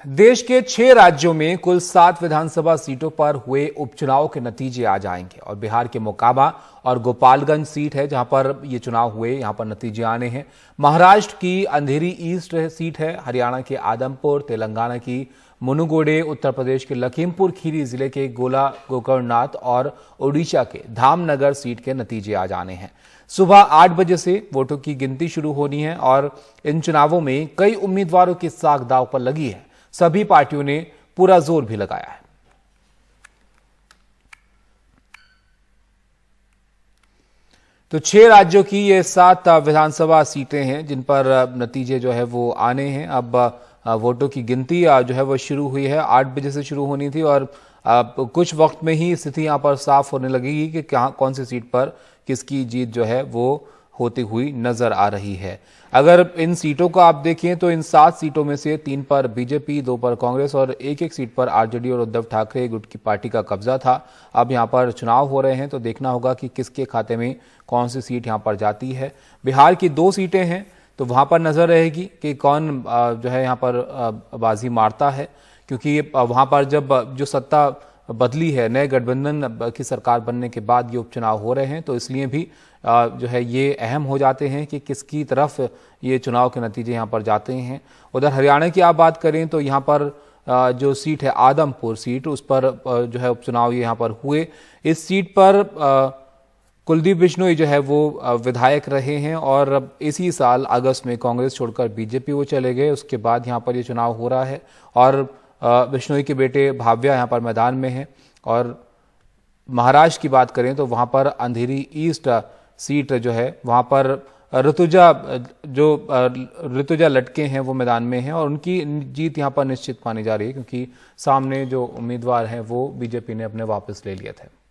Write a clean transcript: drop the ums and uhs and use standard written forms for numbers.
देश के 6 राज्यों में कुल 7 विधानसभा सीटों पर हुए उपचुनाव के नतीजे आ जाएंगे और बिहार के मोकामा और गोपालगंज सीट है जहां पर ये चुनाव हुए, यहां पर नतीजे आने हैं। महाराष्ट्र की अंधेरी ईस्ट सीट है, हरियाणा के आदमपुर, तेलंगाना की मुनुगोडे, उत्तर प्रदेश के लखीमपुर खीरी जिले के गोला गोकर्णनाथ और ओडिशा के धामनगर सीट के नतीजे आ जाने हैं। सुबह 8 बजे से वोटों की गिनती शुरू होनी है और इन चुनावों में कई उम्मीदवारों की साख दांव पर लगी है। सभी पार्टियों ने पूरा जोर भी लगाया है। तो 6 राज्यों की ये 7 विधानसभा सीटें हैं जिन पर नतीजे जो है वो आने हैं। अब वोटों की गिनती जो है वो शुरू हुई है, 8 बजे से शुरू होनी थी और कुछ वक्त में ही स्थिति यहां पर साफ होने लगेगी कि कौन सी सीट पर किसकी जीत जो है वो होती हुई नजर आ रही है। अगर इन सीटों को आप देखें तो इन 7 सीटों में से 3 पर बीजेपी, 2 पर कांग्रेस और एक सीट पर आरजेडी और उद्धव ठाकरे गुट की पार्टी का कब्जा था। अब यहां पर चुनाव हो रहे हैं तो देखना होगा कि किसके खाते में कौन सी सीट यहां पर जाती है। बिहार की 2 सीटें हैं तो वहां पर नजर रहेगी कि कौन जो है यहां पर बाजी मारता है, क्योंकि वहां पर जब जो सत्ता बदली है, नए गठबंधन की सरकार बनने के बाद ये उपचुनाव हो रहे हैं तो इसलिए भी जो है ये अहम हो जाते हैं कि किसकी तरफ ये चुनाव के नतीजे यहाँ पर जाते हैं। उधर हरियाणा की आप बात करें तो यहाँ पर जो सीट है आदमपुर सीट, उस पर जो है उपचुनाव ये यहाँ पर हुए। इस सीट पर कुलदीप बिश्नोई जो है वो विधायक रहे हैं और इसी साल अगस्त में कांग्रेस छोड़कर बीजेपी वो चले गए। उसके बाद यहाँ पर ये चुनाव हो रहा है और बिश्नोई के बेटे भाव्या यहाँ पर मैदान में हैं। और महाराष्ट्र की बात करें तो वहाँ पर अंधेरी ईस्ट सीट जो है वहाँ पर ऋतुजा लटके हैं वो मैदान में हैं और उनकी जीत यहाँ पर निश्चित मानी जा रही है, क्योंकि सामने जो उम्मीदवार हैं वो बीजेपी ने अपने वापस ले लिए थे।